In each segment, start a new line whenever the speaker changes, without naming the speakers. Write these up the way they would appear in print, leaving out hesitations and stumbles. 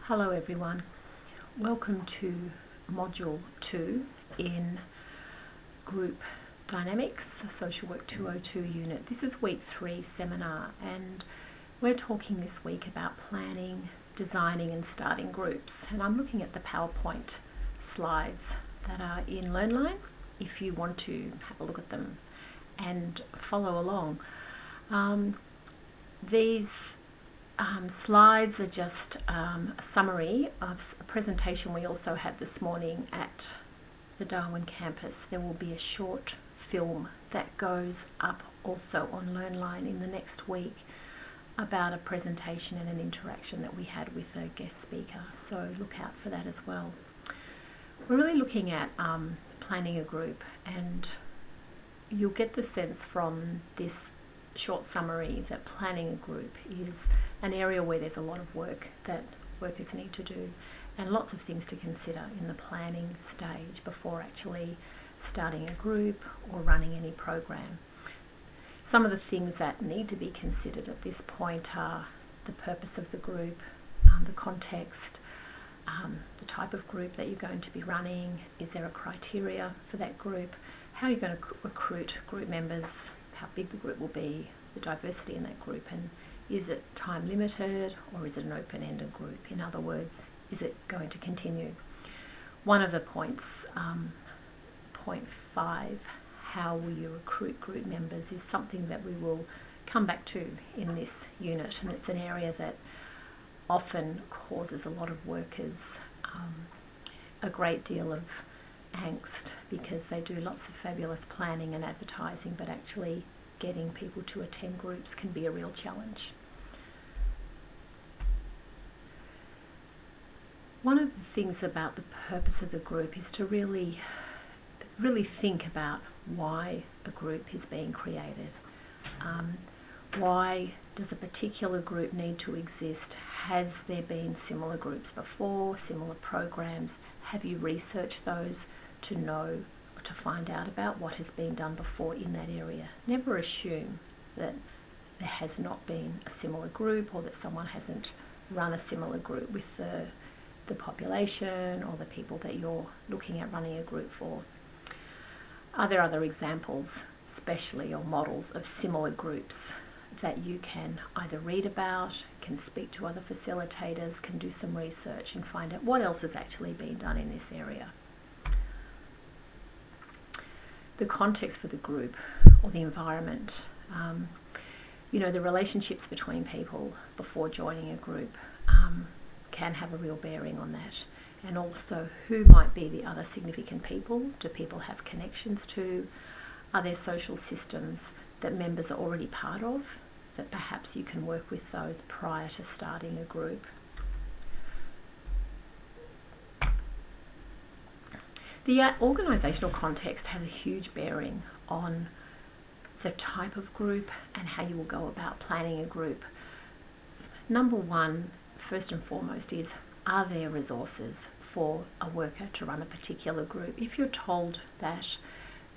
Hello everyone, welcome to Module 2 in Group Dynamics, Social Work 202 unit. This is week 3 seminar and we're talking this week about planning, designing and starting groups. And I'm looking at the PowerPoint slides that are in LearnLine if you want to have a look at them and follow along. These slides are just a summary of a presentation we also had this morning at the Darwin campus. There will be a short film that goes up also on LearnLine in the next week about a presentation and an interaction that we had with a guest speaker, so look out for that as well. We're really looking at planning a group, and you'll get the sense from this short summary that planning a group is an area where there's a lot of work that workers need to do and lots of things to consider in the planning stage before actually starting a group or running any program. Some of the things that need to be considered at this point are the purpose of the group, the context, the type of group that you're going to be running, is there a criteria for that group, how you're going to recruit group members, how big the group will be, the diversity in that group, and is it time limited or is it an open-ended group? In other words, is it going to continue? One of the points, point 5, how will you recruit group members, is something that we will come back to in this unit, and it's an area that often causes a lot of workers a great deal of angst because they do lots of fabulous planning and advertising, but actually getting people to attend groups can be a real challenge. One of the things about the purpose of the group is to really think about why a group is being created. Why does a particular group need to exist? Has there been similar groups before, similar programs? Have you researched those to know or to find out about what has been done before in that area? Never assume that there has not been a similar group or that someone hasn't run a similar group with the population or the people that you're looking at running a group for. Are there other examples, especially, or models of similar groups that you can either read about, can speak to other facilitators, can do some research and find out what else has actually been done in this area? The context for the group or the environment, the relationships between people before joining a group can have a real bearing on that. And also, who might be the other significant people? Do people have connections to? Are there social systems that members are already part of that perhaps you can work with those prior to starting a group? The organisational context has a huge bearing on the type of group and how you will go about planning a group. Number one, first and foremost, is are there resources for a worker to run a particular group? If you're told that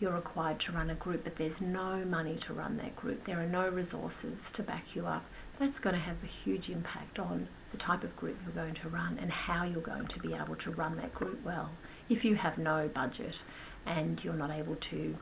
you're required to run a group but there's no money to run that group, there are no resources to back you up, that's going to have a huge impact on the type of group you're going to run and how you're going to be able to run that group well. If you have no budget and you're not able to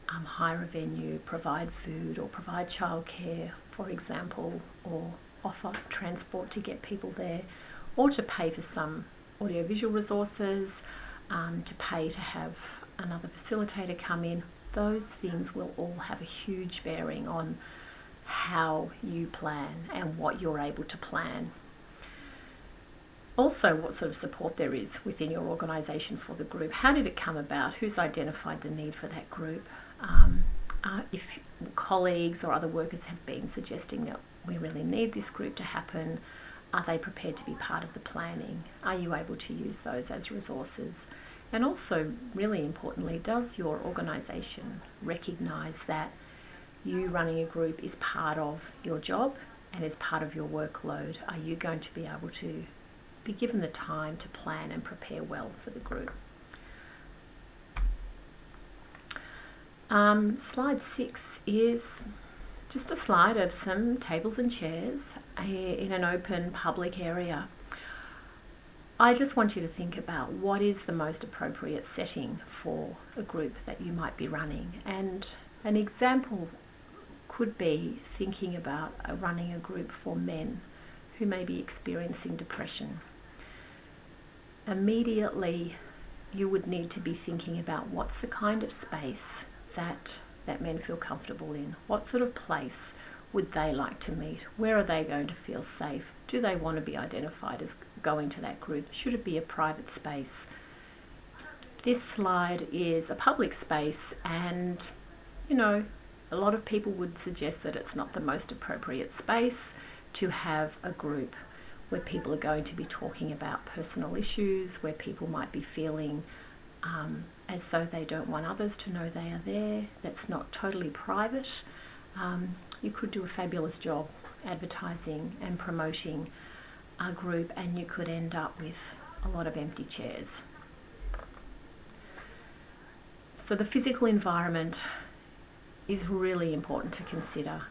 hire a venue, provide food or provide childcare, for example, or offer transport to get people there, or to pay for some audiovisual resources, to pay to have another facilitator come in, those things will all have a huge bearing on how you plan and what you're able to plan. Also, what sort of support there is within your organisation for the group. How did it come about? Who's identified the need for that group? If colleagues or other workers have been suggesting that we really need this group to happen, are they prepared to be part of the planning? Are you able to use those as resources? And also, really importantly, does your organisation recognise that you running a group is part of your job and is part of your workload? Are you going to be able to be given the time to plan and prepare well for the group? Slide 6 is just a slide of some tables and chairs in an open public area. I just want you to think about what is the most appropriate setting for a group that you might be running. And an example could be thinking about running a group for men who may be experiencing depression. Immediately, you would need to be thinking about what's the kind of space that men feel comfortable in. What sort of place would they like to meet? Where are they going to feel safe? Do they want to be identified as going to that group? Should it be a private space? This slide is a public space, and a lot of people would suggest that it's not the most appropriate space to have a group where people are going to be talking about personal issues, where people might be feeling as though they don't want others to know they are there. That's not totally private. You could do a fabulous job advertising and promoting a group, and you could end up with a lot of empty chairs. So the physical environment is really important to consider.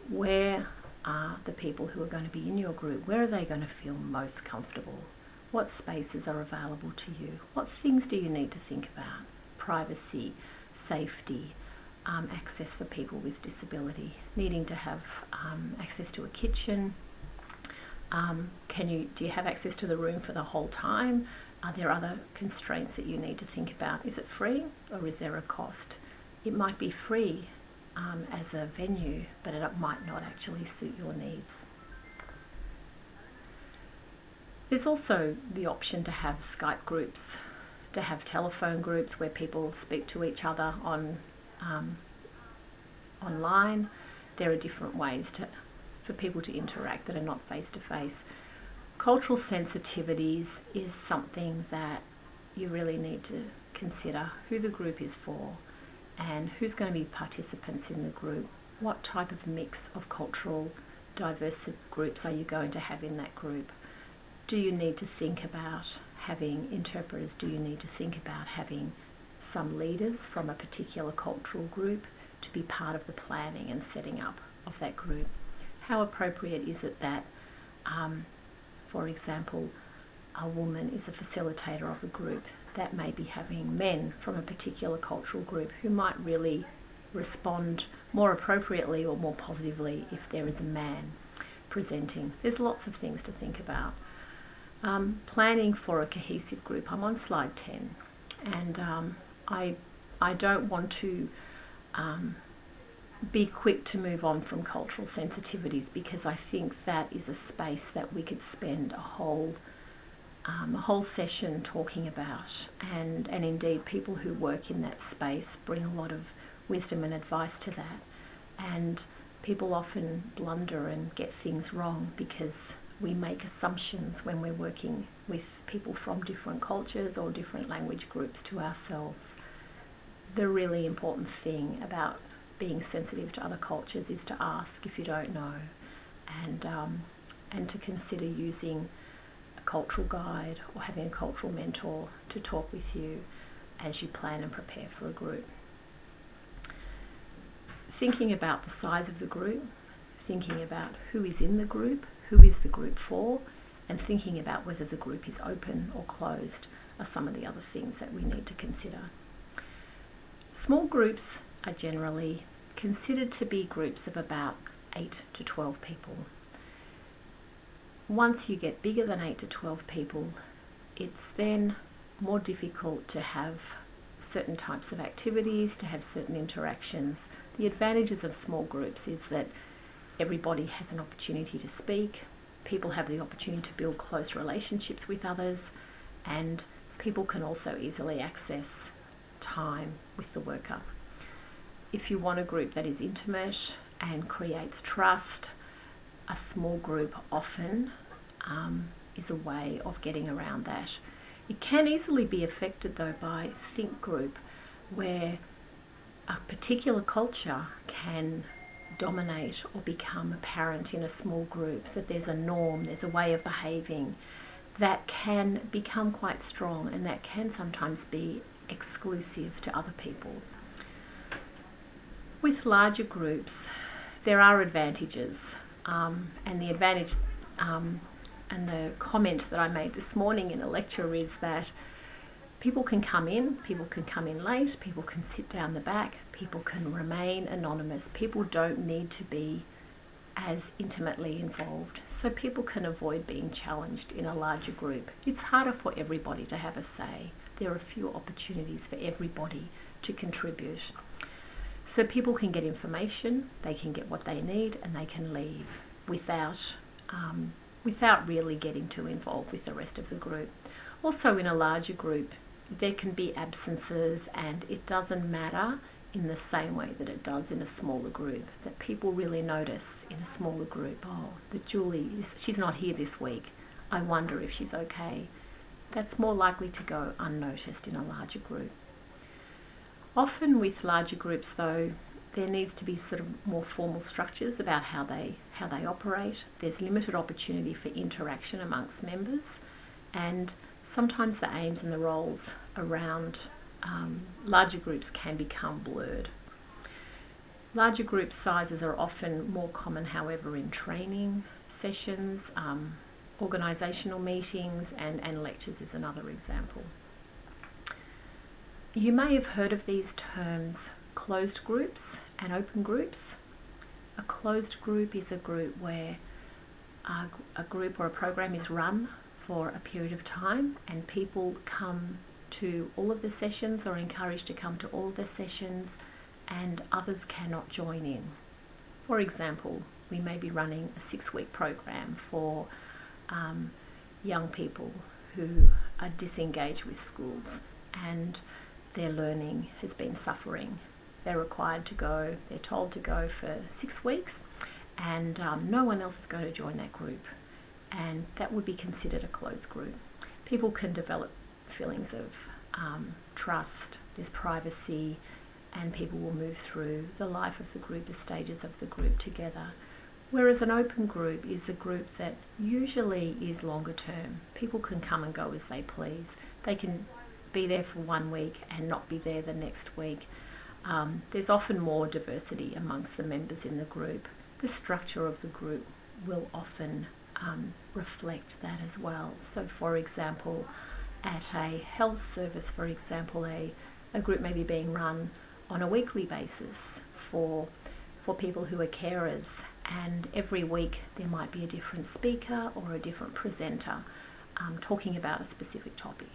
Where are the people who are going to be in your group? Where are they going to feel most comfortable? What spaces are available to you? What things do you need to think about? Privacy, safety, access for people with disability, needing to have access to a kitchen. Do you have access to the room for the whole time? Are there other constraints that you need to think about? Is it free or is there a cost? It might be free as a venue, but it might not actually suit your needs. There's also the option to have Skype groups, to have telephone groups where people speak to each other online. There are different ways for people to interact that are not face-to-face. Cultural sensitivities is something that you really need to consider who the group is for and who's going to be participants in the group. What type of mix of cultural diverse groups are you going to have in that group? Do you need to think about having interpreters? Do you need to think about having some leaders from a particular cultural group to be part of the planning and setting up of that group? How appropriate is it that, for example, a woman is a facilitator of a group that may be having men from a particular cultural group who might really respond more appropriately or more positively if there is a man presenting? There's lots of things to think about. Planning for a cohesive group. I'm on slide 10, and I don't want to be quick to move on from cultural sensitivities, because I think that is a space that we could spend a whole session talking about, and indeed people who work in that space bring a lot of wisdom and advice to that, and people often blunder and get things wrong because we make assumptions when we're working with people from different cultures or different language groups to ourselves. The really important thing about being sensitive to other cultures is to ask if you don't know, and to consider using a cultural guide or having a cultural mentor to talk with you as you plan and prepare for a group. Thinking about the size of the group, thinking about who is in the group, who is the group for, and thinking about whether the group is open or closed are some of the other things that we need to consider. Small groups are generally considered to be groups of about 8 to 12 people. Once you get bigger than 8 to 12 people, it's then more difficult to have certain types of activities, to have certain interactions. The advantages of small groups is that everybody has an opportunity to speak, people have the opportunity to build close relationships with others, and people can also easily access time with the worker. If you want a group that is intimate and creates trust, a small group often is a way of getting around that. It can easily be affected though by think group, where a particular culture can dominate or become apparent in a small group, that there's a norm, there's a way of behaving that can become quite strong, and that can sometimes be exclusive to other people. With larger groups, there are advantages, and the advantage And the comment that I made this morning in a lecture is that people can come in late, people can sit down the back, people can remain anonymous, people don't need to be as intimately involved, so people can avoid being challenged in a larger group. It's harder for everybody to have a say. There are fewer opportunities for everybody to contribute. So people can get information, they can get what they need, and they can leave without really getting too involved with the rest of the group. Also, in a larger group, there can be absences, and it doesn't matter in the same way that it does in a smaller group, that people really notice in a smaller group, oh, that she's not here this week, I wonder if she's okay. That's more likely to go unnoticed in a larger group. Often with larger groups though, there needs to be sort of more formal structures about how they operate. There's limited opportunity for interaction amongst members, and sometimes the aims and the roles around larger groups can become blurred. Larger group sizes are often more common, however, in training sessions, organisational meetings, and lectures is another example. You may have heard of these terms, closed groups and open groups. A closed group is a group where a group or a program is run for a period of time, and people come to all of the sessions, or are encouraged to come to all of the sessions, and others cannot join in. For example, we may be running a 6-week program for young people who are disengaged with schools and their learning has been suffering. They're required to go, they're told to go for 6 weeks, and no one else is going to join that group, and that would be considered a closed group. People can develop feelings of trust, there's privacy, and people will move through the life of the group, the stages of the group together. Whereas an open group is a group that usually is longer term. People can come and go as they please. They can be there for 1 week and not be there the next week. There's often more diversity amongst the members in the group. The structure of the group will often reflect that as well. So for example, at a health service, for example, a group may be being run on a weekly basis for people who are carers, and every week there might be a different speaker or a different presenter talking about a specific topic,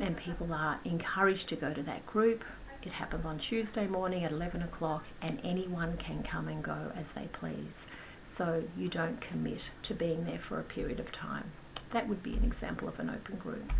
and people are encouraged to go to that group. It happens on Tuesday morning at 11 o'clock, and anyone can come and go as they please, so you don't commit to being there for a period of time. That would be an example of an open group.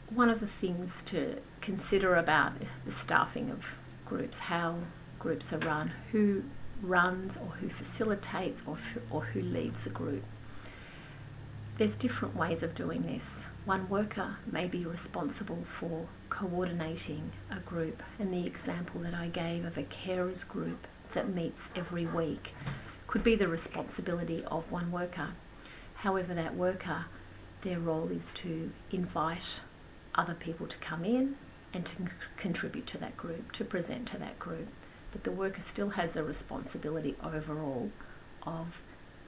One of the things to consider about the staffing of groups, how groups are run, who runs or who facilitates or who leads the group. There's different ways of doing this. One worker may be responsible for coordinating a group, and the example that I gave of a carers group that meets every week could be the responsibility of one worker. However, that worker, their role is to invite other people to come in and to contribute to that group, to present to that group. But the worker still has a responsibility overall of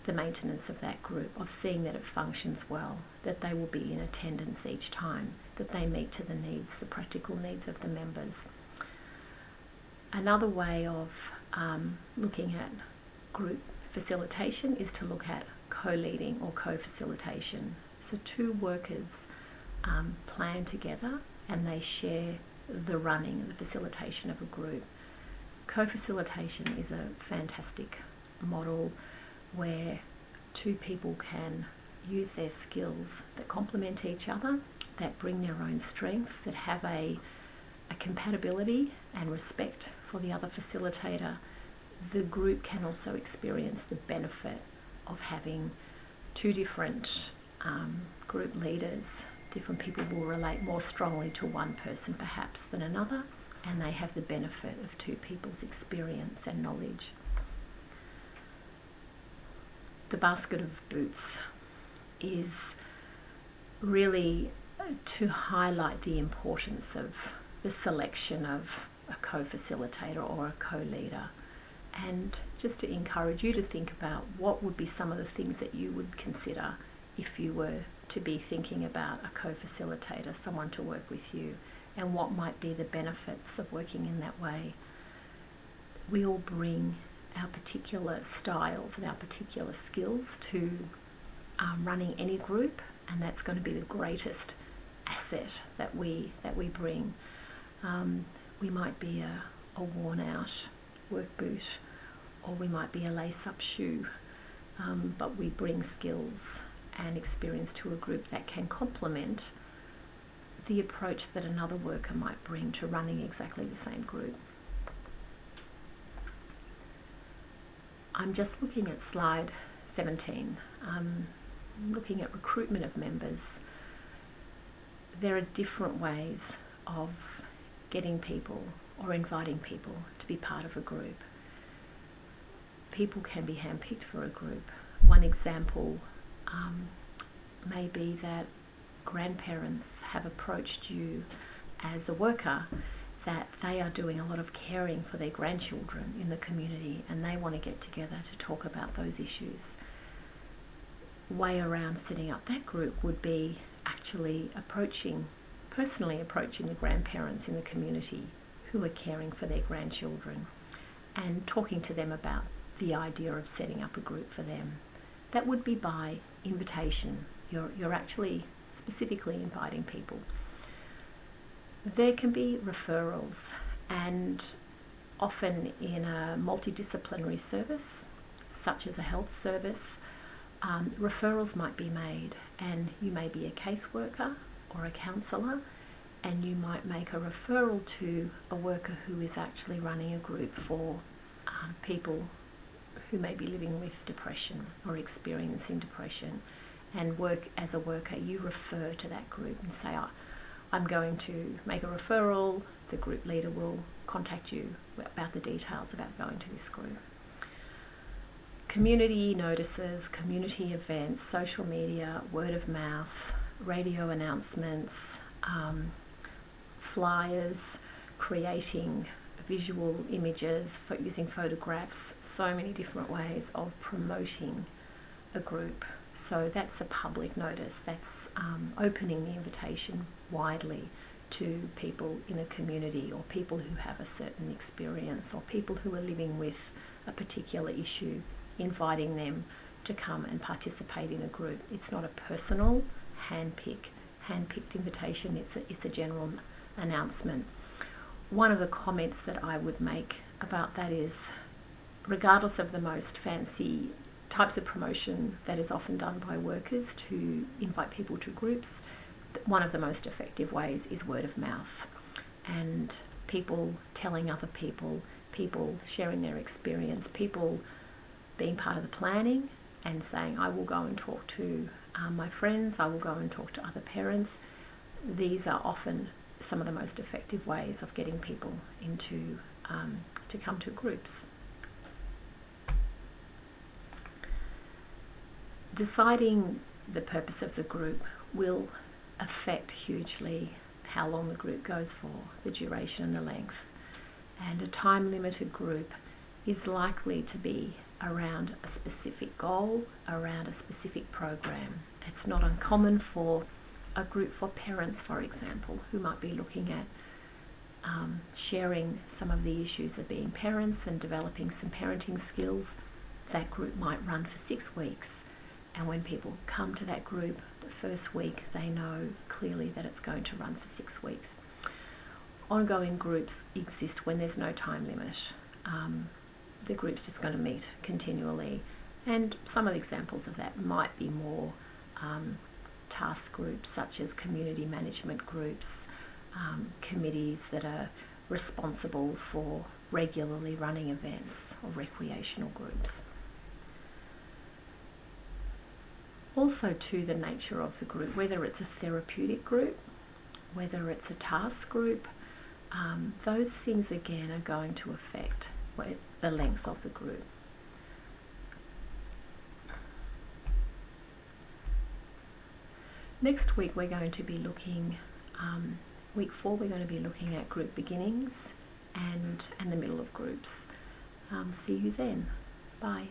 the maintenance of that group, of seeing that it functions well, that they will be in attendance each time, that they meet to the needs, the practical needs of the members. Another way of looking at group facilitation is to look at co-leading or co-facilitation. So 2 workers plan together and they share the running, the facilitation of a group. Co-facilitation is a fantastic model where 2 people can use their skills that complement each other, that bring their own strengths, that have a compatibility and respect for the other facilitator. The group can also experience the benefit of having 2 different group leaders. Different people will relate more strongly to one person perhaps than another, and they have the benefit of 2 people's experience and knowledge. The basket of boots is really to highlight the importance of the selection of a co-facilitator or a co-leader. and just to encourage you to think about what would be some of the things that you would consider if you were to be thinking about a co-facilitator, someone to work with you, and what might be the benefits of working in that way. We all bring our particular styles and our particular skills to running any group, and that's going to be the greatest asset that we bring. We might be a worn out work boot, or we might be a lace-up shoe, but we bring skills and experience to a group that can complement the approach that another worker might bring to running exactly the same group. I'm just looking at slide 17, looking at recruitment of members. There are different ways of getting people or inviting people to be part of a group. People can be handpicked for a group. One example may be that grandparents have approached you as a worker, that they are doing a lot of caring for their grandchildren in the community, and they want to get together to talk about those issues. Way around setting up that group would be actually personally approaching the grandparents in the community who are caring for their grandchildren and talking to them about the idea of setting up a group for them. That would be by invitation. You're actually specifically inviting people. There can be referrals, and often in a multidisciplinary service, such as a health service, referrals might be made, and you may be a caseworker or a counsellor, and you might make a referral to a worker who is actually running a group for people who may be living with depression or experiencing depression, and work as a worker. You refer to that group and say, I'm going to make a referral. The group leader will contact you about the details about going to this group. Community notices, community events, social media, word of mouth, radio announcements, flyers, creating visual images, using photographs, so many different ways of promoting a group. So that's a public notice. That's opening the invitation widely to people in a community, or people who have a certain experience, or people who are living with a particular issue, inviting them to come and participate in a group. It's not a personal hand-picked invitation. It's a general announcement. One of the comments that I would make about that is, regardless of the most fancy types of promotion that is often done by workers to invite people to groups, one of the most effective ways is word of mouth, and people telling other people, people sharing their experience, people being part of the planning and saying, I will go and talk to my friends, I will go and talk to other parents. These are often some of the most effective ways of getting people into to come to groups. Deciding the purpose of the group will affect hugely how long the group goes for, the duration and the length. And a time-limited group is likely to be around a specific goal, around a specific program. It's not uncommon for a group for parents, for example, who might be looking at sharing some of the issues of being parents and developing some parenting skills. That group might run for 6 weeks. And when people come to that group, the first week, they know clearly that it's going to run for 6 weeks. Ongoing groups exist when there's no time limit. The group's just going to meet continually. And some of the examples of that might be more task groups, such as community management groups, committees that are responsible for regularly running events, or recreational groups. Also to the nature of the group, whether it's a therapeutic group, whether it's a task group, those things again are going to affect the length of the group. Next week we're going to be looking, week 4 we're going to be looking at group beginnings and the middle of groups. See you then. Bye.